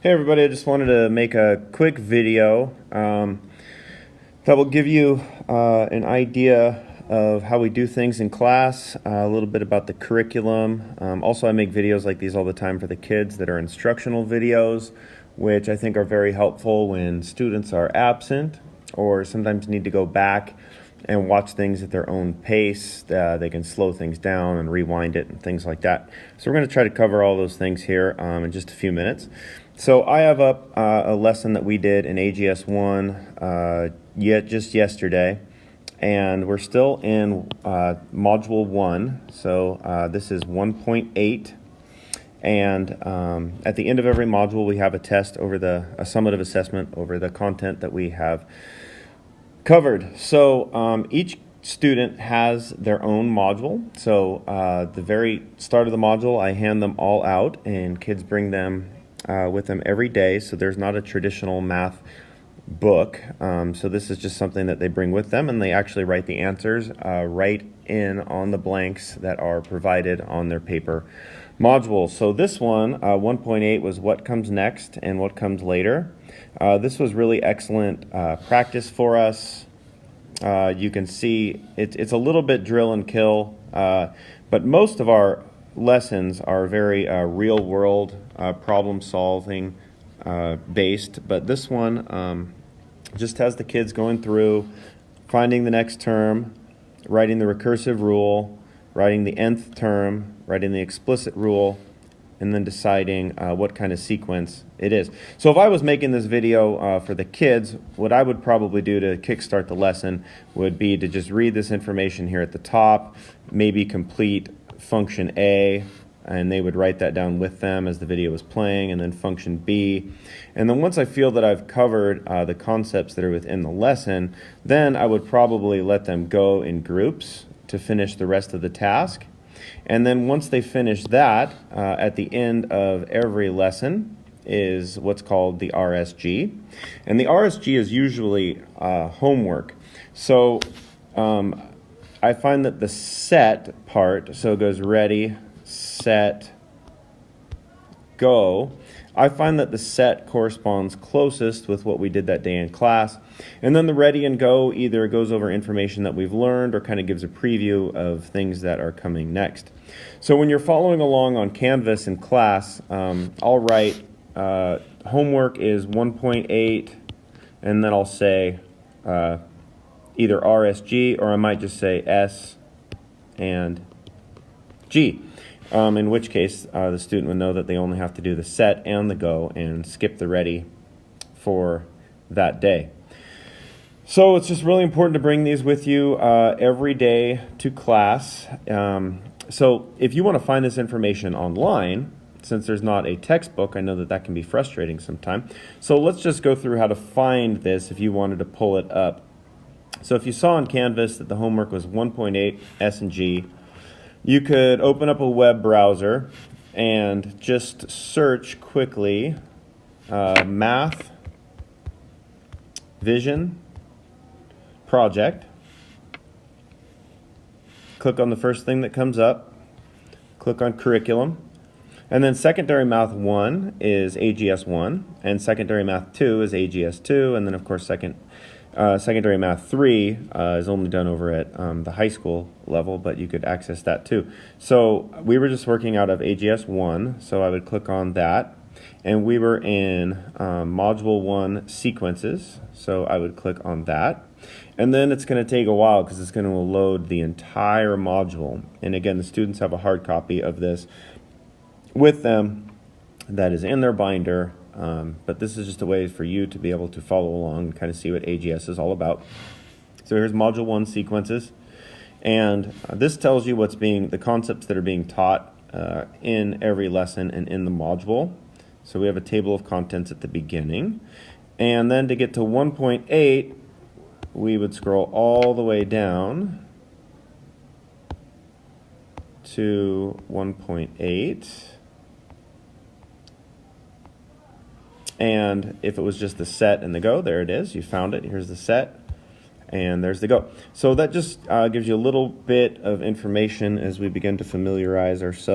Hey everybody, I just wanted to make a quick video that will give you an idea of how we do things in class, a little bit about the curriculum. Also, I make videos like these all the time for the kids that are instructional videos, which I think are very helpful when students are absent or sometimes need to go back and watch things at their own pace. They can slow things down and rewind it and things like that. So we're going to try to cover all those things here in just a few minutes. So I have up a lesson that we did in AGS 1 just yesterday, and we're still in Module 1. So this is 1.8, and at the end of every module we have a test over a summative assessment over the content that we have covered. So each student has their own module. So the very start of the module, I hand them all out, and kids bring them with them every day. So there's not a traditional math book. So this is just something that they bring with them, and they actually write the answers right in on the blanks that are provided on their paper module. So this one, 1.8, was what comes next and what comes later. This was really excellent practice for us. You can see it's a little bit drill and kill, but most of our lessons are very real world problem solving based, but this one just has the kids going through finding the next term, writing the recursive rule, writing the nth term, writing the explicit rule, and then deciding what kind of sequence it is. So if I was making this video for the kids, what I would probably do to kickstart the lesson would be to just read this information here at the top, maybe complete function A, and they would write that down with them as the video was playing, and then function B. And then once I feel that I've covered the concepts that are within the lesson, then I would probably let them go in groups to finish the rest of the task. And then once they finish that, at the end of every lesson is what's called the RSG. And the RSG is usually homework. So I find that the set part, so it goes ready, set, go, I find that the set corresponds closest with what we did that day in class. And then the ready and go either goes over information that we've learned or kind of gives a preview of things that are coming next. So when you're following along on Canvas in class, I'll write homework is 1.8, and then I'll say either RSG, or I might just say S and G. In which case, the student would know that they only have to do the set and the go and skip the ready for that day. So it's just really important to bring these with you every day to class. So if you want to find this information online, since there's not a textbook, I know that that can be frustrating sometimes. So let's just go through how to find this if you wanted to pull it up. So if you saw on Canvas that the homework was 1.8 S and G, you could open up a web browser and just search quickly Math Vision Project. Click on the first thing that comes up. Click on Curriculum. And then Secondary Math 1 is AGS 1, and Secondary Math 2 is AGS 2, and then of course Secondary Math 3 is only done over at the high school level, but you could access that too. So we were just working out of AGS 1, so I would click on that. And we were in Module 1 Sequences, so I would click on that. And then it's going to take a while because it's going to load the entire module. And again, the students have a hard copy of this with them that is in their binder. But this is just a way for you to be able to follow along and kind of see what AGS is all about. So here's Module 1 Sequences, and this tells you the concepts that are being taught in every lesson and in the module. So we have a table of contents at the beginning, and then to get to 1.8, we would scroll all the way down to 1.8. And if it was just the set and the go, there it is. You found it. Here's the set, and there's the go. So that just gives you a little bit of information as we begin to familiarize ourselves